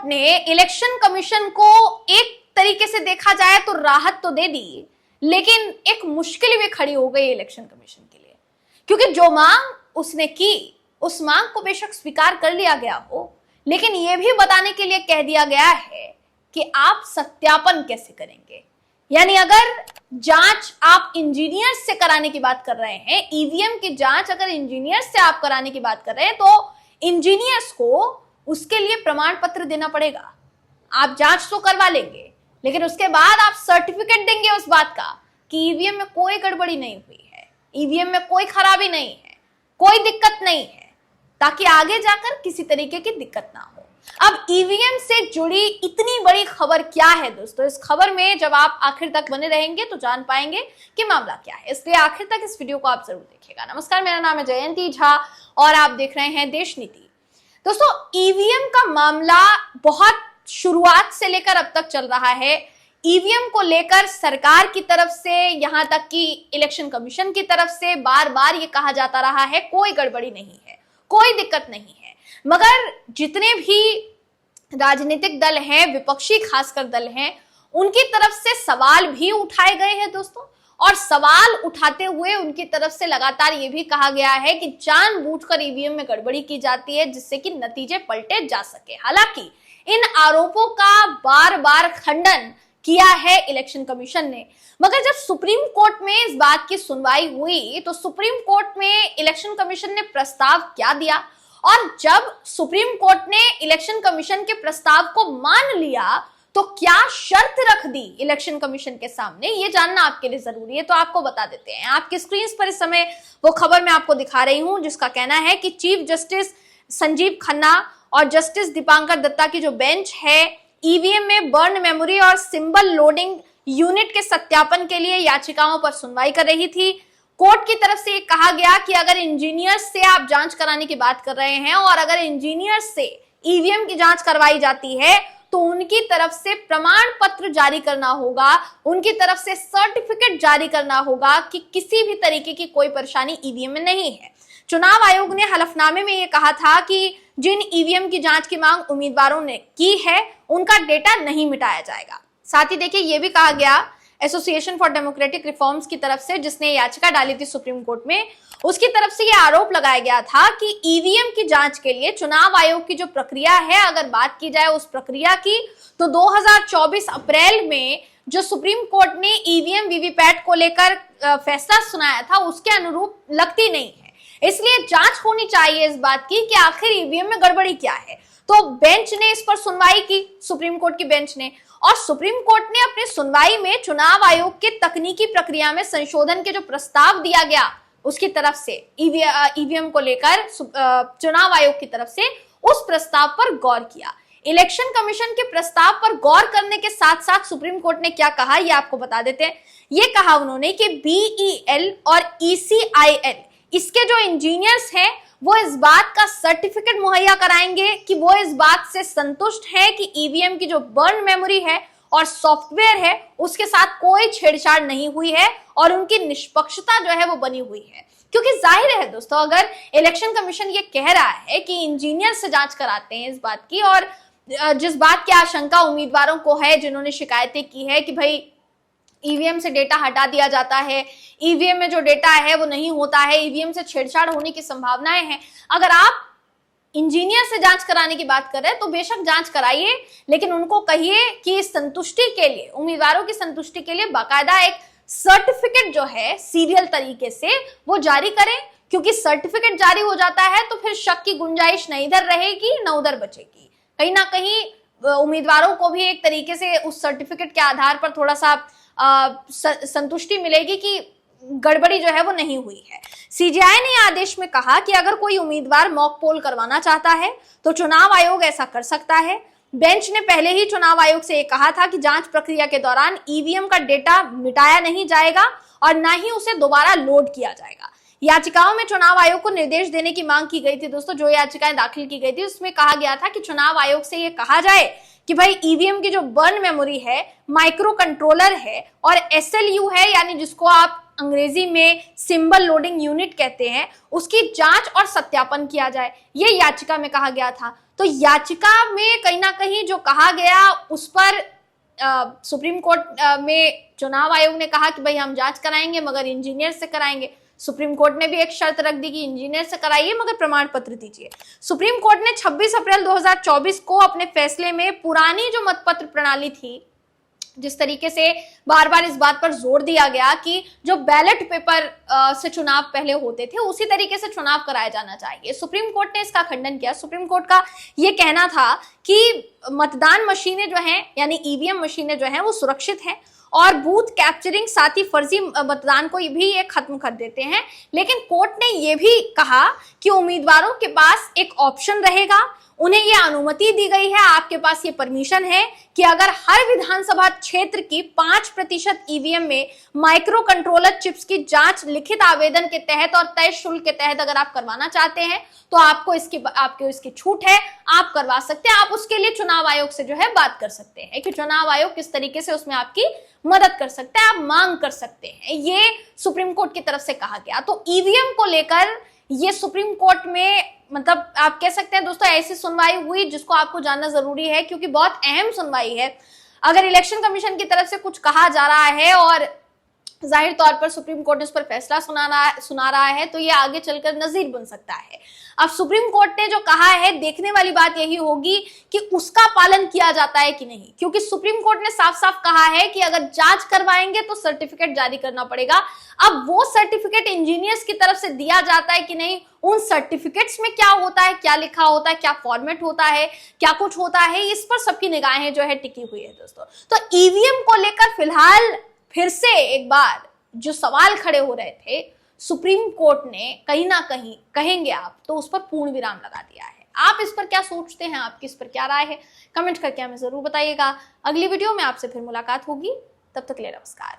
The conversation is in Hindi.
ने इलेक्शन कमीशन को एक तरीके से देखा जाए तो राहत तो दे दी, लेकिन एक मुश्किल भी खड़ी हो गई इलेक्शन कमीशन के लिए, क्योंकि जो मांग उसने की उस मांग को बेशक स्वीकार कर लिया गया हो, लेकिन यह भी बताने के लिए कह दिया गया है कि आप सत्यापन कैसे करेंगे। यानी अगर जांच आप इंजीनियर्स से कराने की बात कर रहे हैं, ईवीएम की जांच अगर इंजीनियर्स से आप कराने की बात कर रहे हैं, तो इंजीनियर्स को उसके लिए प्रमाण पत्र देना पड़ेगा। आप जांच तो करवा लेंगे, लेकिन उसके बाद आप सर्टिफिकेट देंगे उस बात का कि ईवीएम में कोई गड़बड़ी नहीं हुई है, ईवीएम में कोई खराबी नहीं है, कोई दिक्कत नहीं है, ताकि आगे जाकर किसी तरीके की दिक्कत ना हो। अब ईवीएम से जुड़ी इतनी बड़ी खबर क्या है दोस्तों, इस खबर में जब आप आखिर तक बने रहेंगे तो जान पाएंगे कि मामला क्या है, इसलिए आखिर तक इस वीडियो को आप जरूर देखिएगा। नमस्कार, मेरा नाम है जयंती झा और आप देख रहे हैं देश नीति। दोस्तों, ईवीएम का मामला बहुत शुरुआत से लेकर अब तक चल रहा है। ईवीएम को लेकर सरकार की तरफ से यहां तक कि इलेक्शन कमीशन की तरफ से बार बार ये कहा जाता रहा है कोई गड़बड़ी नहीं है, कोई दिक्कत नहीं है, मगर जितने भी राजनीतिक दल हैं, विपक्षी खासकर दल हैं, उनकी तरफ से सवाल भी उठाए गए हैं दोस्तों, और सवाल उठाते हुए उनकी तरफ से लगातार ये भी कहा गया है कि जानबूझकर ईवीएम में गड़बड़ी की जाती है जिससे कि नतीजे पलटे जा सके। हालांकि इन आरोपों का बार बार खंडन किया है इलेक्शन कमीशन ने, मगर जब सुप्रीम कोर्ट में इस बात की सुनवाई हुई तो सुप्रीम कोर्ट में इलेक्शन कमीशन ने प्रस्ताव क्या दिया, और जब सुप्रीम कोर्ट ने इलेक्शन कमीशन के प्रस्ताव को मान लिया तो क्या शर्त रख दी इलेक्शन कमीशन के सामने, ये जानना आपके लिए जरूरी है। तो आपको बता देते हैं, आपकी स्क्रीन पर इस समय वो खबर मैं आपको दिखा रही हूं जिसका कहना है कि चीफ जस्टिस संजीव खन्ना और जस्टिस दीपांकर दत्ता की जो बेंच है, ईवीएम में बर्न मेमोरी और सिंबल लोडिंग यूनिट के सत्यापन के लिए याचिकाओं पर सुनवाई कर रही थी। कोर्ट की तरफ से कहा गया कि अगर इंजीनियर्स से आप जांच कराने की बात कर रहे हैं और अगर इंजीनियर्स से ईवीएम की जांच करवाई जाती है तो उनकी तरफ से प्रमाण पत्र जारी करना होगा, उनकी तरफ से सर्टिफिकेट जारी करना होगा कि किसी भी तरीके की कोई परेशानी ईवीएम में नहीं है। चुनाव आयोग ने हलफनामे में यह कहा था कि जिन ईवीएम की जांच की मांग उम्मीदवारों ने की है उनका डेटा नहीं मिटाया जाएगा। साथ ही देखिए यह भी कहा गया एसोसिएशन फॉर डेमोक्रेटिक रिफॉर्म्स की तरफ से, जिसने याचिका डाली थी सुप्रीम कोर्ट में, उसकी तरफ से यह आरोप लगाया गया था कि ईवीएम की जांच के लिए चुनाव आयोग की जो प्रक्रिया है, अगर बात की जाए उस प्रक्रिया की, तो 2024 अप्रैल में जो सुप्रीम कोर्ट ने ईवीएम वीवीपैट को लेकर फैसला सुनाया था उसके अनुरूप लगती नहीं है। इसलिए जांच होनी चाहिए इस बात की कि आखिर ईवीएम में गड़बड़ी क्या है। तो बेंच ने इस पर सुनवाई की, सुप्रीम कोर्ट की बेंच ने, और सुप्रीम कोर्ट ने अपनी सुनवाई में चुनाव आयोग के तकनीकी प्रक्रिया में संशोधन के जो प्रस्ताव दिया गया उसकी तरफ से, ईवीएम को लेकर चुनाव आयोग की तरफ से उस प्रस्ताव पर गौर किया। इलेक्शन कमीशन के प्रस्ताव पर गौर करने के साथ साथ सुप्रीम कोर्ट ने क्या कहा ये आपको बता देते हैं। ये कहा उन्होंने कि BEL और ECIL, इसके जो इंजीनियर्स हैं वो इस बात का सर्टिफिकेट मुहैया कराएंगे कि वो इस बात से संतुष्ट है कि ईवीएम की जो बर्न मेमोरी है और सॉफ्टवेयर है उसके साथ कोई छेड़छाड़ नहीं हुई है और उनकी निष्पक्षता जो है वो बनी हुई है। क्योंकि जाहिर है दोस्तों, अगर इलेक्शन कमीशन ये कह रहा है कि इंजीनियर से जांच कराते हैं इस बात की, और जिस बात की आशंका उम्मीदवारों को है जिन्होंने शिकायतें की है कि भाई ईवीएम से डेटा हटा दिया जाता है, ईवीएम में जो डेटा है वो नहीं होता है, ईवीएम से छेड़छाड़ होने की संभावनाएं हैं, अगर आप इंजीनियर से जांच कराने की बात कर रहे हैं तो बेशक जांच कराइए, लेकिन उनको कहिए कि संतुष्टि के लिए, उम्मीदवारों की संतुष्टि के लिए बाकायदा एक सर्टिफिकेट जो है सीरियल तरीके से वो जारी करें, क्योंकि सर्टिफिकेट जारी हो जाता है तो फिर शक की गुंजाइश न इधर रहेगी न उधर बचेगी। कहीं ना कहीं उम्मीदवारों को भी एक तरीके से उस सर्टिफिकेट के आधार पर थोड़ा सा संतुष्टि मिलेगी कि गड़बड़ी जो है वो नहीं हुई है। सीजीआई ने आदेश में कहा कि अगर कोई उम्मीदवार मॉक पोल करवाना चाहता है तो चुनाव आयोग ऐसा कर सकता है। बेंच ने पहले ही चुनाव आयोग से ये कहा था कि जांच प्रक्रिया के दौरान ईवीएम का डेटा मिटाया नहीं जाएगा और न ही उसे दोबारा लोड किया जाएगा। याचिकाओं में चुनाव आयोग को निर्देश देने की मांग की गई थी दोस्तों। जो याचिकाएं दाखिल की गई थी उसमें कहा गया था कि चुनाव आयोग से ये कहा जाए कि भाई ईवीएम की जो बर्न मेमोरी है, माइक्रो कंट्रोलर है और एसएलयू है, यानी जिसको आप अंग्रेजी में सिंबल लोडिंग यूनिट कहते हैं, उसकी जांच और सत्यापन किया जाए, ये याचिका में कहा गया था। तो याचिका में कहीं ना कहीं जो कहा गया उस पर सुप्रीम कोर्ट में चुनाव आयोग ने कहा कि भाई हम जांच कराएंगे मगर इंजीनियर से कराएंगे। सुप्रीम कोर्ट ने भी एक शर्त रख दी कि इंजीनियर से कराइए मगर प्रमाण पत्र दीजिए। सुप्रीम कोर्ट ने 26 अप्रैल 2024 को अपने फैसले में पुरानी जो मतपत्र प्रणाली थी, जिस तरीके से बार बार इस बात पर जोर दिया गया कि जो बैलेट पेपर से चुनाव पहले होते थे उसी तरीके से चुनाव कराया जाना चाहिए, सुप्रीम कोर्ट ने इसका खंडन किया। सुप्रीम कोर्ट का ये कहना था कि मतदान मशीनें जो हैं यानी ईवीएम मशीनें जो हैं वो सुरक्षित हैं और बूथ कैप्चरिंग साथ ही फर्जी मतदान को भी ये खत्म कर देते हैं। लेकिन कोर्ट ने ये भी कहा कि उम्मीदवारों के पास एक ऑप्शन रहेगा, उन्हें यह अनुमति दी गई है, आपके पास ये परमिशन है कि अगर हर विधानसभा क्षेत्र की 5% ईवीएम में माइक्रो कंट्रोलर चिप्स की जांच लिखित आवेदन के तहत और तय शुल्क के तहत अगर आप करवाना चाहते हैं तो आपको इसकी छूट है, आप करवा सकते हैं। आप उसके लिए चुनाव आयोग से जो है बात कर सकते हैं कि चुनाव आयोग किस तरीके से उसमें आपकी मदद कर सकते हैं, आप मांग कर सकते हैं। ये सुप्रीम कोर्ट की तरफ से कहा गया। तो ईवीएम को लेकर ये सुप्रीम कोर्ट में मतलब आप कह सकते हैं दोस्तों ऐसी सुनवाई हुई जिसको आपको जानना जरूरी है क्योंकि बहुत अहम सुनवाई है। अगर इलेक्शन कमीशन की तरफ से कुछ कहा जा रहा है और जाहिर तौर पर सुप्रीम कोर्ट इस पर फैसला सुना रहा है तो ये आगे चलकर नजीर बन सकता है। अब सुप्रीम कोर्ट ने जो कहा है देखने वाली बात यही होगी कि उसका पालन किया जाता है कि नहीं, क्योंकि सुप्रीम कोर्ट ने साफ साफ कहा है कि अगर जांच करवाएंगे तो सर्टिफिकेट जारी करना पड़ेगा। अब वो सर्टिफिकेट इंजीनियर्स की तरफ से दिया जाता है कि नहीं, उन सर्टिफिकेट्स में क्या होता है, क्या लिखा होता है, क्या फॉर्मेट होता है, क्या कुछ होता है, इस पर सबकी निगाहें जो है टिकी हुई है दोस्तों। तो ईवीएम को लेकर फिलहाल फिर से एक बार जो सवाल खड़े हो रहे थे सुप्रीम कोर्ट ने कहीं ना कहीं कहेंगे आप तो उस पर पूर्ण विराम लगा दिया है। आप इस पर क्या सोचते हैं, आपकी इस पर क्या राय है, कमेंट करके हमें जरूर बताइएगा। अगली वीडियो में आपसे फिर मुलाकात होगी, तब तक के लिए नमस्कार।